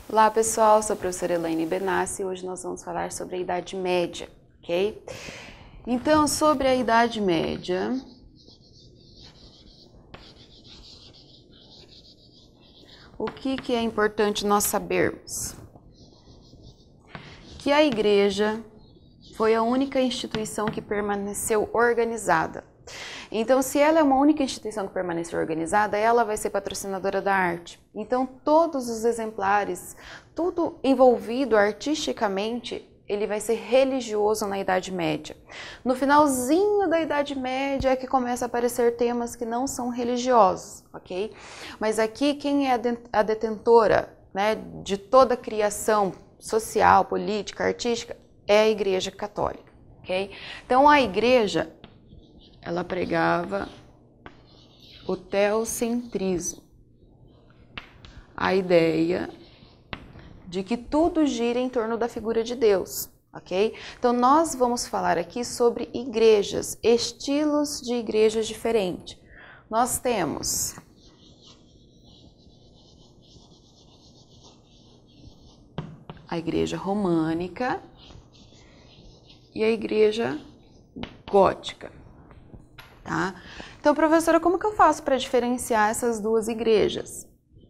Olá pessoal, sou a professora Elaine Benassi e hoje nós vamos falar sobre a Idade Média, ok? Então, sobre a Idade Média, o que é importante nós sabermos? Que a Igreja foi a única instituição que permaneceu organizada. Então, se ela é uma única instituição que permaneceu organizada, ela vai ser patrocinadora da arte. Então, todos os exemplares, tudo envolvido artisticamente, ele vai ser religioso na Idade Média. No finalzinho da Idade Média é que começa a aparecer temas que não são religiosos, ok? Mas aqui, quem é a detentora, né, de toda a criação social, política, artística, é a Igreja Católica, ok? Então, a Igreja, ela pregava o teocentrismo, a ideia de que tudo gira em torno da figura de Deus, ok? Então, nós vamos falar aqui sobre igrejas, estilos de igrejas diferentes. Nós temos a Igreja Românica e a Igreja Gótica. Tá? Então, professora, como que eu faço para diferenciar essas duas igrejas?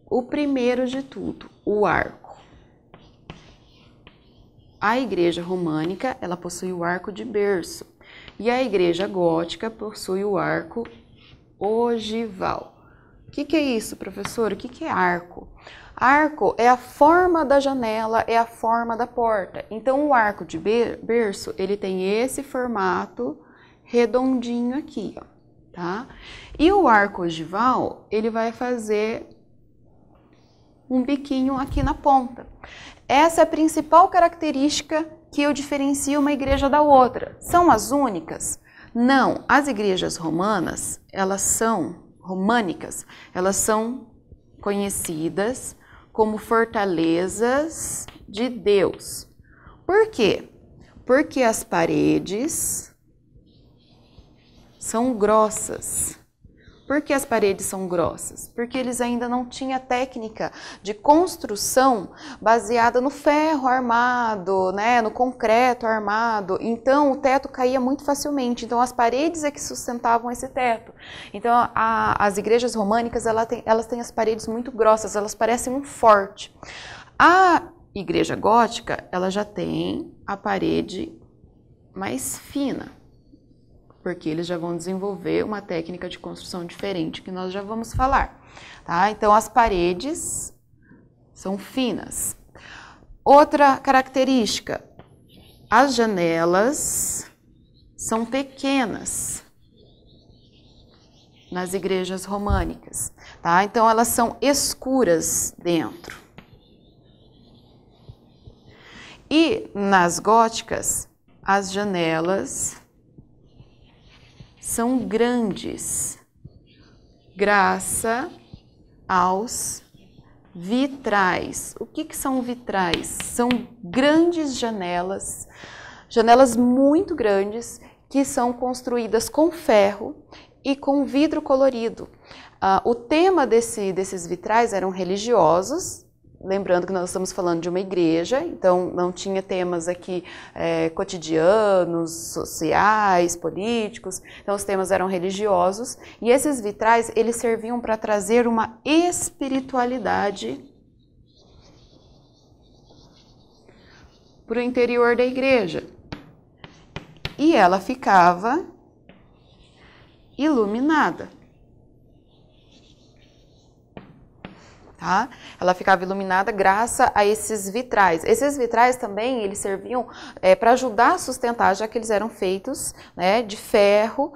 O primeiro de tudo, o arco. A Igreja Românica, ela possui o arco de berço, e a Igreja Gótica possui o arco ogival. O que é isso, professora? O que é arco? Arco é a forma da janela, é a forma da porta. Então, o arco de berço, ele tem esse formato redondinho aqui, ó, tá? E o arco ogival, ele vai fazer um biquinho aqui na ponta. Essa é a principal característica que eu diferencio uma igreja da outra. São as únicas? Não, as igrejas românicas, elas são conhecidas como fortalezas de Deus. Por quê? Porque as paredes são grossas. Por que as paredes são grossas? Porque eles ainda não tinham técnica de construção baseada no ferro armado, né, no concreto armado. Então, o teto caía muito facilmente. Então, as paredes é que sustentavam esse teto. Então, as igrejas românicas, elas têm as paredes muito grossas, elas parecem um forte. A Igreja Gótica, ela já tem a parede mais fina, porque eles já vão desenvolver uma técnica de construção diferente, que nós já vamos falar, tá? Então, as paredes são finas. Outra característica, as janelas são pequenas nas igrejas românicas, tá? Então, elas são escuras dentro. E nas góticas, as janelas são grandes, graças aos vitrais. O que são vitrais? São grandes janelas, janelas muito grandes, que são construídas com ferro e com vidro colorido. O tema desses vitrais eram religiosos. Lembrando que nós estamos falando de uma igreja, então não tinha temas aqui cotidianos, sociais, políticos, então os temas eram religiosos, e esses vitrais, eles serviam para trazer uma espiritualidade para o interior da igreja, e ela ficava iluminada. Tá? Ela ficava iluminada graças a esses vitrais. Esses vitrais também, eles serviam para ajudar a sustentar, já que eles eram feitos, né, de ferro,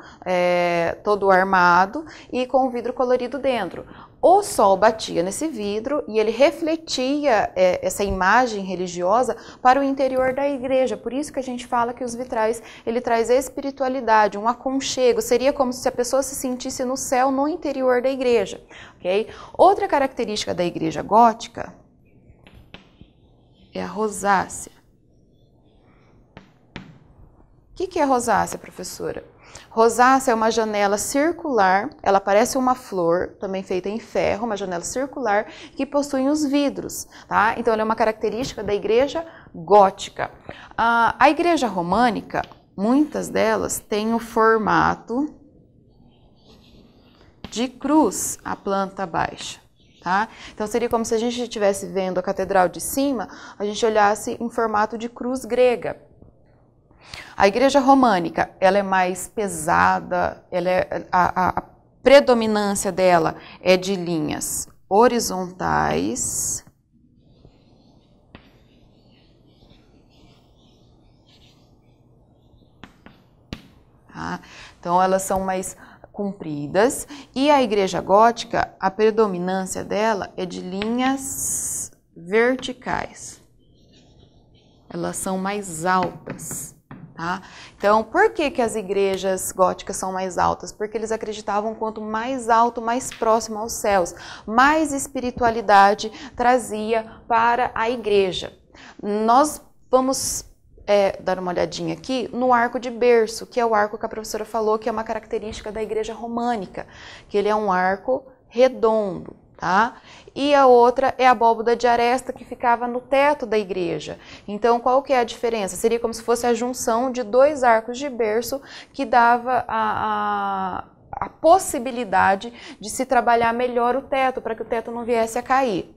todo armado e com vidro colorido dentro. O sol batia nesse vidro e ele refletia essa imagem religiosa para o interior da igreja. Por isso que a gente fala que os vitrais, ele traz espiritualidade, um aconchego. Seria como se a pessoa se sentisse no céu, no interior da igreja. Okay? Outra característica da igreja gótica é a rosácea. que é rosácea, professora? Rosácea é uma janela circular, ela parece uma flor, também feita em ferro, uma janela circular, que possui os vidros, tá? Então, ela é uma característica da igreja gótica. A igreja românica, muitas delas têm o formato de cruz, a planta baixa. Tá? Então, seria como se a gente estivesse vendo a catedral de cima, a gente olhasse em formato de cruz grega. A igreja românica, ela é mais pesada, a predominância dela é de linhas horizontais tá? Então, elas são mais compridas, e a igreja gótica, a predominância dela é de linhas verticais. Elas são mais altas, tá? Então, por que as igrejas góticas são mais altas? Porque eles acreditavam quanto mais alto, mais próximo aos céus, mais espiritualidade trazia para a igreja. Nós vamos dar uma olhadinha aqui no arco de berço, que é o arco que a professora falou que é uma característica da igreja românica, que ele é um arco redondo, tá? E a outra é a abóbada de aresta que ficava no teto da igreja. Então, qual que é a diferença? Seria como se fosse a junção de dois arcos de berço que dava a possibilidade de se trabalhar melhor o teto, para que o teto não viesse a cair.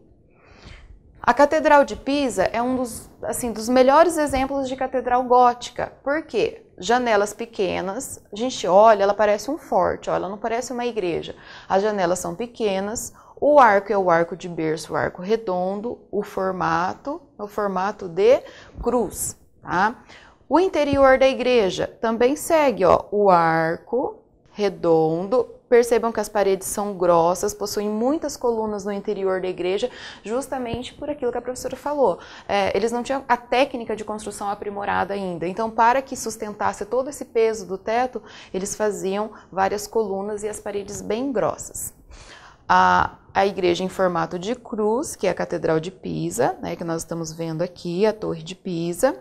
A Catedral de Pisa é um dos melhores exemplos de catedral gótica. Por quê? Janelas pequenas, a gente olha, ela parece um forte, ó, ela não parece uma igreja. As janelas são pequenas, o arco é o arco de berço, o arco redondo, o formato é o formato de cruz. Tá? O interior da igreja também segue, ó, o arco redondo. Percebam que as paredes são grossas, possuem muitas colunas no interior da igreja, justamente por aquilo que a professora falou. Eles não tinham a técnica de construção aprimorada ainda, então para que sustentasse todo esse peso do teto, eles faziam várias colunas e as paredes bem grossas. A igreja em formato de cruz, que é a Catedral de Pisa, né, que nós estamos vendo aqui, a Torre de Pisa.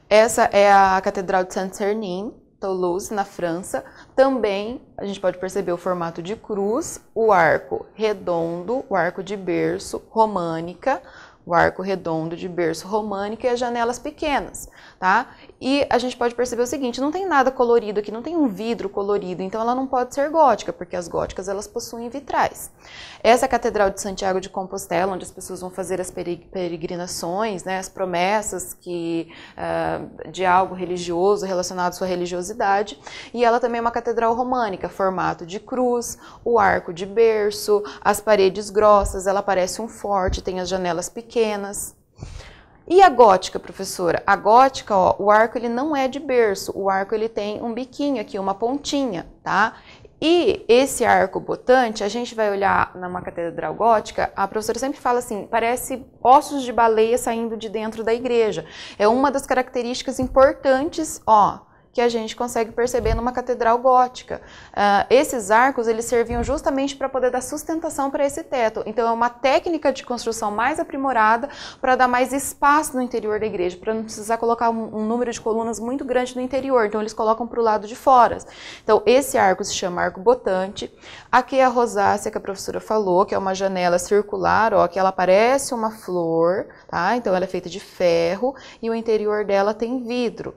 Essa é a Catedral de Saint-Sernin, Toulouse, na França. Também a gente pode perceber o formato de cruz, o arco redondo, o arco de berço, românica, o arco redondo de berço românica e as janelas pequenas, tá? E a gente pode perceber o seguinte, não tem nada colorido aqui, não tem um vidro colorido, então ela não pode ser gótica, porque as góticas elas possuem vitrais. Essa é a Catedral de Santiago de Compostela, onde as pessoas vão fazer as peregrinações, né, as promessas de algo religioso relacionado à sua religiosidade, e ela também é uma catedral românica, formato de cruz, o arco de berço, as paredes grossas, ela parece um forte, tem as janelas pequenas. E a gótica, professora? A gótica, ó, o arco ele não é de berço, o arco ele tem um biquinho aqui, uma pontinha, tá? E esse arco botante, a gente vai olhar numa catedral gótica, a professora sempre fala assim, parece ossos de baleia saindo de dentro da igreja. É uma das características importantes, ó, que a gente consegue perceber numa catedral gótica. Esses arcos, eles serviam justamente para poder dar sustentação para esse teto. Então, é uma técnica de construção mais aprimorada para dar mais espaço no interior da igreja, para não precisar colocar um número de colunas muito grande no interior. Então, eles colocam para o lado de fora. Então, esse arco se chama arco botante. Aqui é a rosácea que a professora falou, que é uma janela circular, ó, que ela parece uma flor, tá? Então, ela é feita de ferro e o interior dela tem vidro.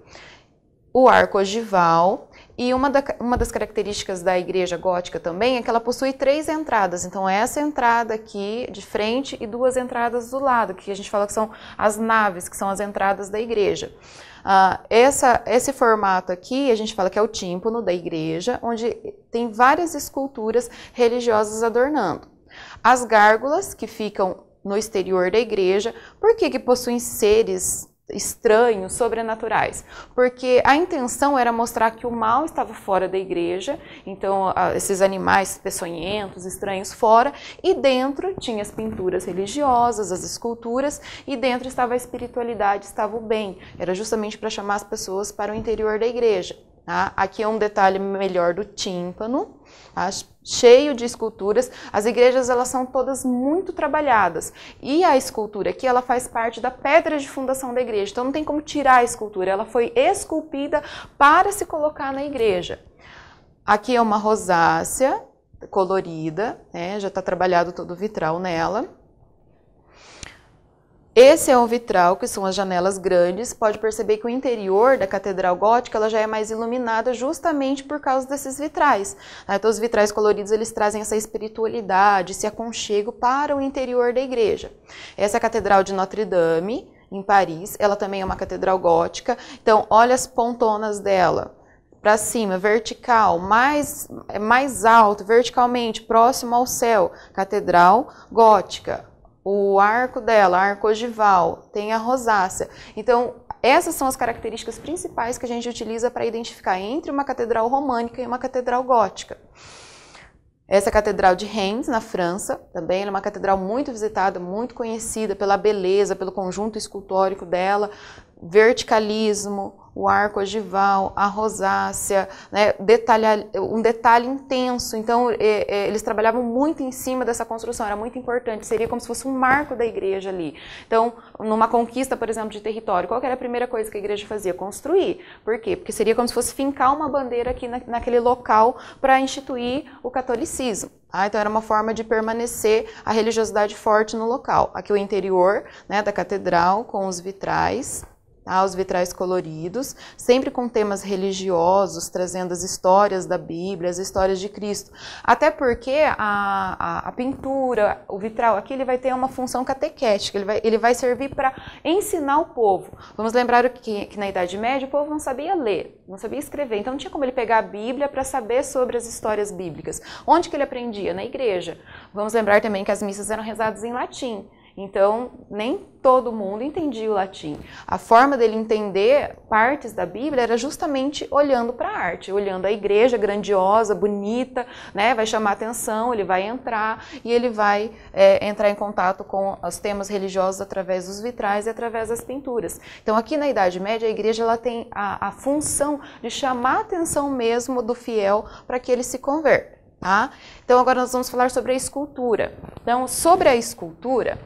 O arco ogival, e uma das características da igreja gótica também é que ela possui 3 entradas, então essa entrada aqui de frente e 2 entradas do lado, que a gente fala que são as naves, que são as entradas da igreja. Esse formato aqui, a gente fala que é o tímpano da igreja, onde tem várias esculturas religiosas adornando. As gárgulas, que ficam no exterior da igreja, por que possuem seres estranhos, sobrenaturais? Porque a intenção era mostrar que o mal estava fora da igreja, então esses animais peçonhentos, estranhos fora, e dentro tinha as pinturas religiosas, as esculturas, e dentro estava a espiritualidade, estava o bem. Era justamente para chamar as pessoas para o interior da igreja. Tá? Aqui é um detalhe melhor do tímpano, tá? Cheio de esculturas. As igrejas, elas são todas muito trabalhadas. E a escultura aqui, ela faz parte da pedra de fundação da igreja. Então não tem como tirar a escultura, ela foi esculpida para se colocar na igreja. Aqui é uma rosácea colorida, né? Já está trabalhado todo o vitral nela. Esse é um vitral, que são as janelas grandes. Pode perceber que o interior da catedral gótica ela já é mais iluminada justamente por causa desses vitrais. Então os vitrais coloridos eles trazem essa espiritualidade, esse aconchego para o interior da igreja. Essa é a Catedral de Notre Dame, em Paris. Ela também é uma catedral gótica. Então olha as pontonas dela. Para cima, vertical, mais alto, verticalmente, próximo ao céu. Catedral gótica. O arco dela, arco ogival, tem a rosácea. Então, essas são as características principais que a gente utiliza para identificar entre uma catedral românica e uma catedral gótica. Essa é a Catedral de Reims, na França, também é uma catedral muito visitada, muito conhecida pela beleza, pelo conjunto escultórico dela, verticalismo, o arco ogival, a rosácea, né, um detalhe intenso. Então, eles trabalhavam muito em cima dessa construção, era muito importante, seria como se fosse um marco da igreja ali. Então, numa conquista, por exemplo, de território, qual que era a primeira coisa que a igreja fazia? Construir. Por quê? Porque seria como se fosse fincar uma bandeira aqui naquele local para instituir o catolicismo. Então, era uma forma de permanecer a religiosidade forte no local. Aqui o interior, né, da catedral, com os vitrais. Os vitrais coloridos, sempre com temas religiosos, trazendo as histórias da Bíblia, as histórias de Cristo. Até porque a pintura, o vitral aqui, ele vai ter uma função catequética, ele vai servir para ensinar o povo. Vamos lembrar que na Idade Média o povo não sabia ler, não sabia escrever, então não tinha como ele pegar a Bíblia para saber sobre as histórias bíblicas. Onde que ele aprendia? Na igreja. Vamos lembrar também que as missas eram rezadas em latim. Então, nem todo mundo entendia o latim. A forma dele entender partes da Bíblia era justamente olhando para a arte, olhando a igreja grandiosa, bonita, né? Vai chamar atenção, ele vai entrar e ele vai entrar em contato com os temas religiosos através dos vitrais e através das pinturas. Então, aqui na Idade Média, a igreja ela tem a função de chamar a atenção mesmo do fiel para que ele se converta. Tá? Então, agora nós vamos falar sobre a escultura. Então, sobre a escultura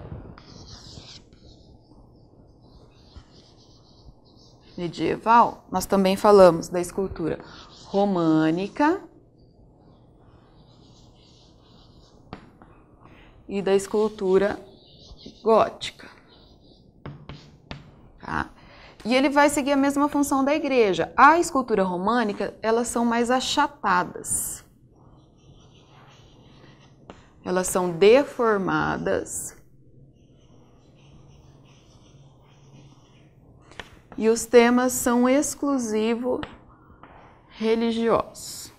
medieval, nós também falamos da escultura românica e da escultura gótica. Tá? E ele vai seguir a mesma função da igreja. A escultura românica, elas são mais achatadas. Elas são deformadas. E os temas são exclusivos religiosos.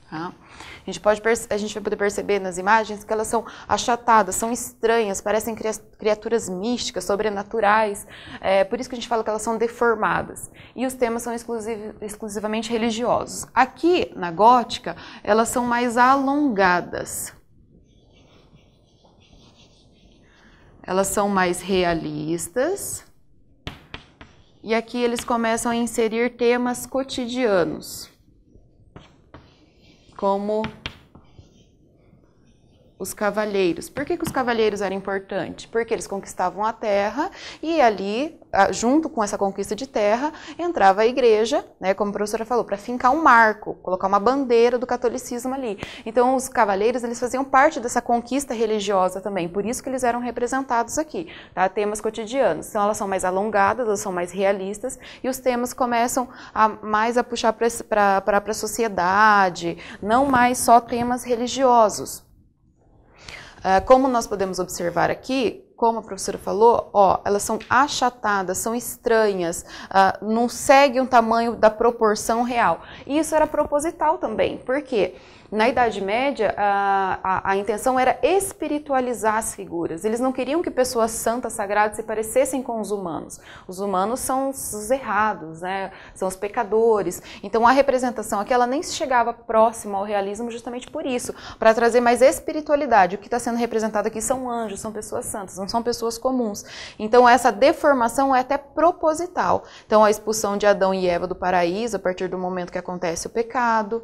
Tá? A gente vai poder perceber nas imagens que elas são achatadas, são estranhas, parecem criaturas místicas, sobrenaturais. Por isso que a gente fala que elas são deformadas. E os temas são exclusivamente religiosos. Aqui, na gótica, elas são mais alongadas. Elas são mais realistas. E aqui eles começam a inserir temas cotidianos, como os cavalheiros. Por que os cavalheiros eram importantes? Porque eles conquistavam a terra e ali, junto com essa conquista de terra, entrava a igreja, né, como a professora falou, para fincar um marco, colocar uma bandeira do catolicismo ali. Então, os cavaleiros, eles faziam parte dessa conquista religiosa também, por isso que eles eram representados aqui, tá? Temas cotidianos. Então, elas são mais alongadas, elas são mais realistas e os temas começam mais a puxar para a sociedade, não mais só temas religiosos. Como nós podemos observar aqui, como a professora falou, elas são achatadas, são estranhas, não seguem o tamanho da proporção real. E isso era proposital também. Por quê? Na Idade Média, a intenção era espiritualizar as figuras. Eles não queriam que pessoas santas, sagradas, se parecessem com os humanos. Os humanos são os errados, né? São os pecadores. Então a representação aqui, ela nem chegava próximo ao realismo justamente por isso, para trazer mais espiritualidade. O que está sendo representado aqui são anjos, são pessoas santas, não são pessoas comuns. Então essa deformação é até proposital. Então a expulsão de Adão e Eva do paraíso, a partir do momento que acontece o pecado.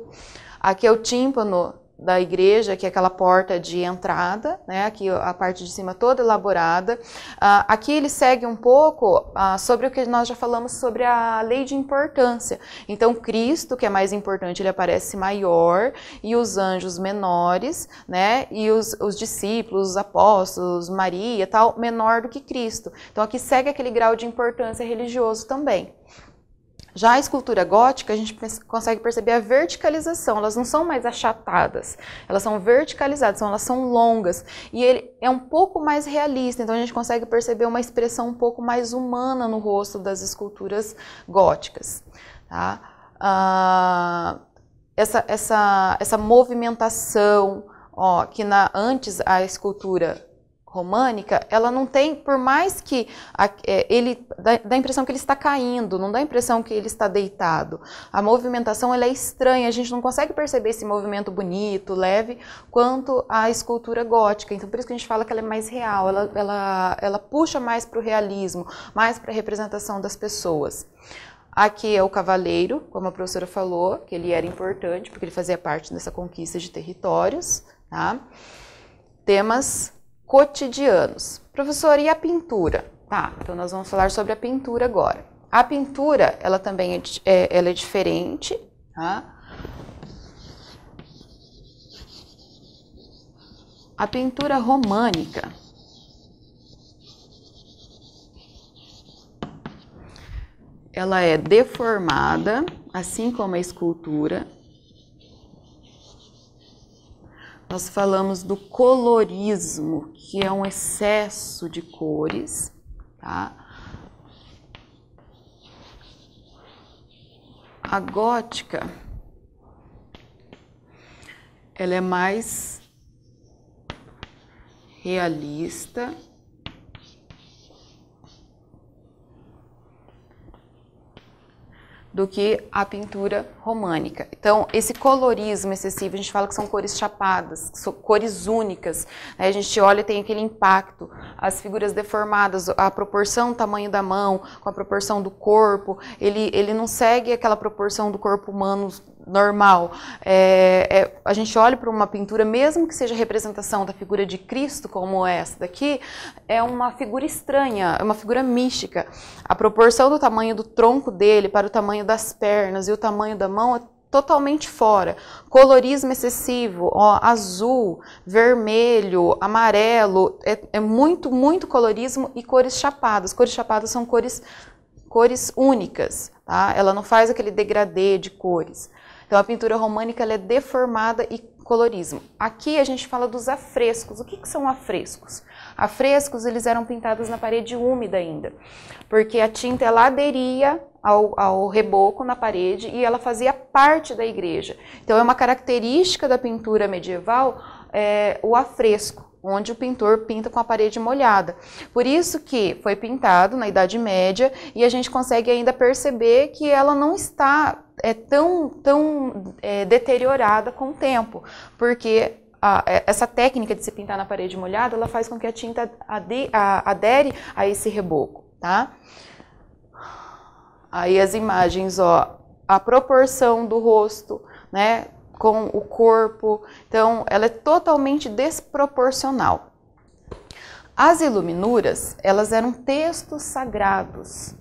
Aqui é o tímpano da igreja, que é aquela porta de entrada, né? Aqui a parte de cima toda elaborada. Aqui ele segue um pouco sobre o que nós já falamos sobre a lei de importância. Então Cristo, que é mais importante, ele aparece maior, e os anjos menores, né? E os discípulos, os apóstolos, Maria, tal, menor do que Cristo. Então aqui segue aquele grau de importância religioso também. Já a escultura gótica, a gente consegue perceber a verticalização, elas não são mais achatadas, elas são verticalizadas, elas são longas, e ele é um pouco mais realista, então a gente consegue perceber uma expressão um pouco mais humana no rosto das esculturas góticas. Tá? Essa movimentação, ó, que antes a escultura românica, ela não tem, por mais que ele dá a impressão que ele está caindo, não dá a impressão que ele está deitado. A movimentação, ela é estranha, a gente não consegue perceber esse movimento bonito, leve, quanto a escultura gótica. Então por isso que a gente fala que ela é mais real, ela puxa mais para o realismo, mais para a representação das pessoas. Aqui é o cavaleiro, como a professora falou, que ele era importante, porque ele fazia parte dessa conquista de territórios. Tá? Temas cotidianos. Professor, e a pintura? Tá, então nós vamos falar sobre a pintura agora. A pintura, ela também ela é diferente, tá? A pintura românica, ela é deformada, assim como a escultura. Nós falamos do colorismo, que é um excesso de cores, tá? A gótica, ela é mais realista, do que a pintura românica. Então, esse colorismo excessivo, a gente fala que são cores chapadas, são cores únicas, né? A gente olha e tem aquele impacto, as figuras deformadas, a proporção, o tamanho da mão, com a proporção do corpo, ele não segue aquela proporção do corpo humano normal. A gente olha para uma pintura, mesmo que seja representação da figura de Cristo, como essa daqui, é uma figura estranha, é uma figura mística. A proporção do tamanho do tronco dele para o tamanho das pernas e o tamanho da mão é totalmente fora. Colorismo excessivo, ó, azul, vermelho, amarelo, é muito, muito colorismo, e cores chapadas. Cores chapadas são cores únicas, tá? Ela não faz aquele degradê de cores. Então a pintura românica, ela é deformada e colorismo. Aqui a gente fala dos afrescos. O que são afrescos? Afrescos, eles eram pintados na parede úmida ainda, porque a tinta, ela aderia ao reboco na parede e ela fazia parte da igreja. Então é uma característica da pintura medieval, o afresco, onde o pintor pinta com a parede molhada. Por isso que foi pintado na Idade Média, e a gente consegue ainda perceber que ela não está tão deteriorada com o tempo, porque essa técnica de se pintar na parede molhada, ela faz com que a tinta adere a esse reboco, tá? Aí as imagens, ó, a proporção do rosto, né, com o corpo, então ela é totalmente desproporcional. As iluminuras, elas eram textos sagrados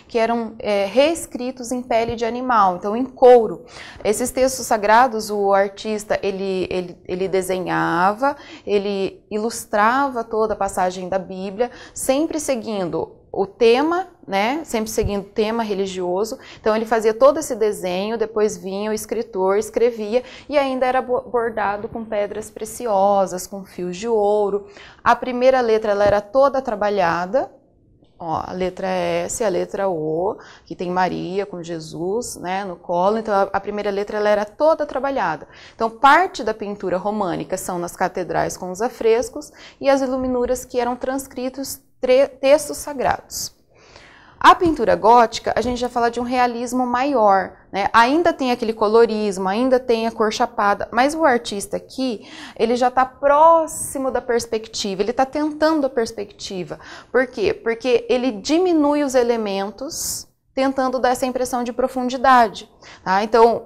que eram reescritos em pele de animal, então em couro. Esses textos sagrados, o artista, ele desenhava, ele ilustrava toda a passagem da Bíblia, sempre seguindo o tema, né? Sempre seguindo o tema religioso. Então ele fazia todo esse desenho, depois vinha o escritor, escrevia, e ainda era bordado com pedras preciosas, com fios de ouro. A primeira letra, ela era toda trabalhada, Ó, a letra S, a letra O, que tem Maria com Jesus, né, no colo. Então a primeira letra ela era toda trabalhada. Então parte da pintura românica são nas catedrais com os afrescos e as iluminuras que eram transcritos textos sagrados. A pintura gótica, a gente já fala de um realismo maior, né? Ainda tem aquele colorismo, ainda tem a cor chapada, mas o artista aqui, ele já está próximo da perspectiva, ele está tentando a perspectiva. Por quê? Porque ele diminui os elementos, tentando dar essa impressão de profundidade. Tá? Então,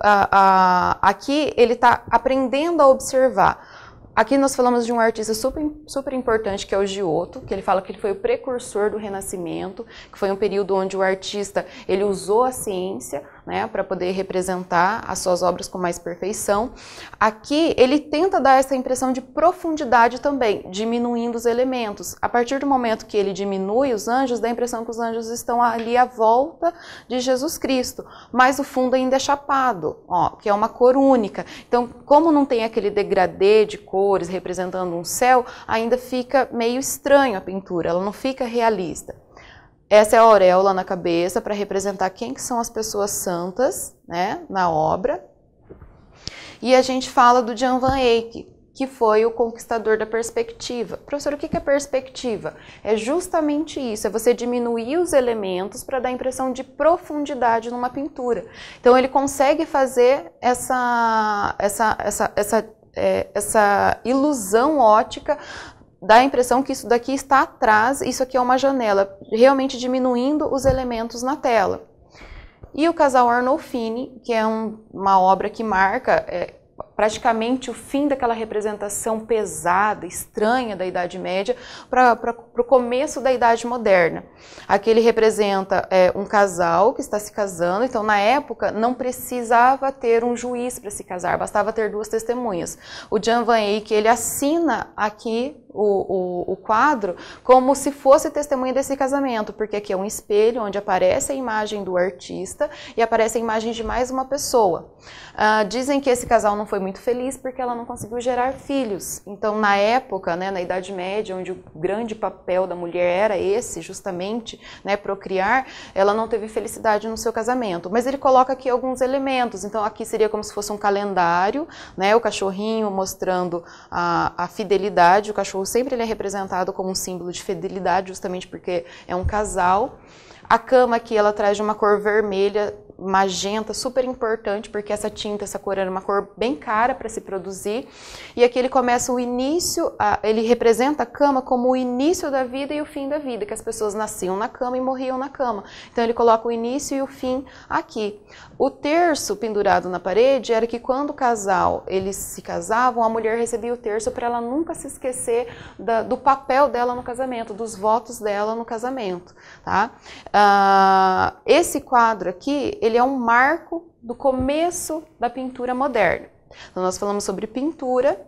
aqui ele está aprendendo a observar. Aqui nós falamos de um artista super importante, que é o Giotto, que ele fala que ele foi o precursor do Renascimento, que foi um período onde o artista ele usou a ciência, né, para poder representar as suas obras com mais perfeição. Aqui ele tenta dar essa impressão de profundidade também, diminuindo os elementos. A partir do momento que ele diminui os anjos, dá a impressão que os anjos estão ali à volta de Jesus Cristo, mas o fundo ainda é chapado, ó, que é uma cor única. Então, como não tem aquele degradê de cores representando um céu, ainda fica meio estranho a pintura, ela não fica realista. Essa é a auréola na cabeça para representar quem que são as pessoas santas, né, na obra. E a gente fala do Jan van Eyck, que foi o conquistador da perspectiva. Professor, o que é perspectiva? É justamente isso, é você diminuir os elementos para dar a impressão de profundidade numa pintura. Então ele consegue fazer essa ilusão ótica, dá a impressão que isso daqui está atrás, isso aqui é uma janela, realmente diminuindo os elementos na tela. E o casal Arnolfini, que é uma obra que marca praticamente o fim daquela representação pesada, estranha da Idade Média para o começo da Idade Moderna. Aqui ele representa um casal que está se casando, então na época não precisava ter um juiz para se casar, bastava ter duas testemunhas. O Jan van Eyck, ele assina aqui o quadro como se fosse testemunha desse casamento, porque aqui é um espelho onde aparece a imagem do artista e aparece a imagem de mais uma pessoa. Dizem que esse casal não foi muito feliz porque ela não conseguiu gerar filhos. Então, na época, né, na Idade Média, onde o grande papel da mulher era esse, justamente, né, procriar, ela não teve felicidade no seu casamento. Mas ele coloca aqui alguns elementos. Então, aqui seria como se fosse um calendário, né, o cachorrinho mostrando a fidelidade. O cachorro sempre ele é representado como um símbolo de fidelidade, justamente porque é um casal. A cama aqui, ela traz de uma cor vermelha, magenta, super importante, porque essa tinta, essa cor era uma cor bem cara para se produzir. E aqui ele começa o início, ele representa a cama como o início da vida e o fim da vida, que as pessoas nasciam na cama e morriam na cama. Então ele coloca o início e o fim aqui. O terço pendurado na parede era que quando o casal, eles se casavam, a mulher recebia o terço para ela nunca se esquecer do papel dela no casamento, dos votos dela no casamento, tá? Esse quadro aqui, ele é um marco do começo da pintura moderna. Então, nós falamos sobre pintura.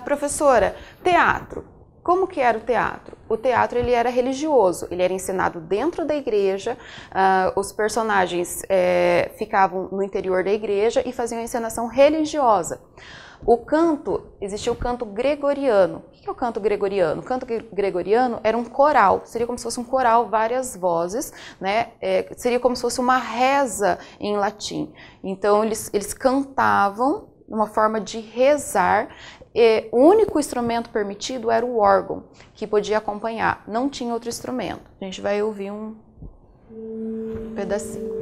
Professora, teatro. Como que era o teatro? O teatro ele era religioso, ele era encenado dentro da igreja, os personagens ficavam no interior da igreja e faziam a encenação religiosa. O canto, existia o canto gregoriano. O que é o canto gregoriano? O canto gregoriano era um coral, seria como se fosse um coral, várias vozes, né? Seria como se fosse uma reza em latim. Então eles cantavam uma forma de rezar. O único instrumento permitido era o órgão, que podia acompanhar, não tinha outro instrumento. A gente vai ouvir um pedacinho.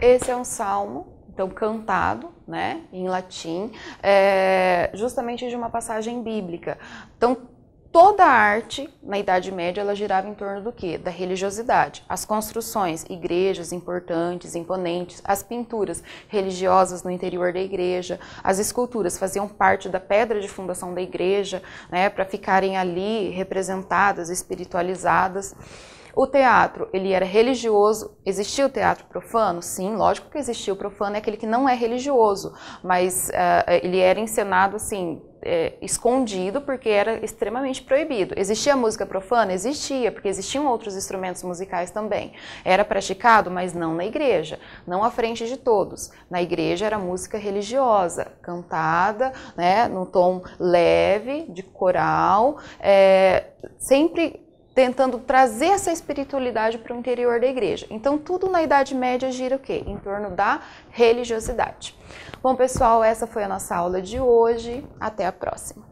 Esse é um salmo, então cantado, né, em latim, justamente de uma passagem bíblica. Então, toda a arte, na Idade Média, ela girava em torno do quê? Da religiosidade. As construções, igrejas importantes, imponentes, as pinturas religiosas no interior da igreja, as esculturas faziam parte da pedra de fundação da igreja, né, para ficarem ali representadas, espiritualizadas. O teatro, ele era religioso. Existia o teatro profano? Sim, lógico que existia. O profano é aquele que não é religioso, mas ele era encenado assim, escondido, porque era extremamente proibido. Existia música profana? Existia, porque existiam outros instrumentos musicais também. Era praticado, mas não na igreja, não à frente de todos. Na igreja era música religiosa, cantada, né, num tom leve, de coral, sempre tentando trazer essa espiritualidade para o interior da igreja. Então, tudo na Idade Média gira o quê? Em torno da religiosidade. Bom, pessoal, essa foi a nossa aula de hoje. Até a próxima.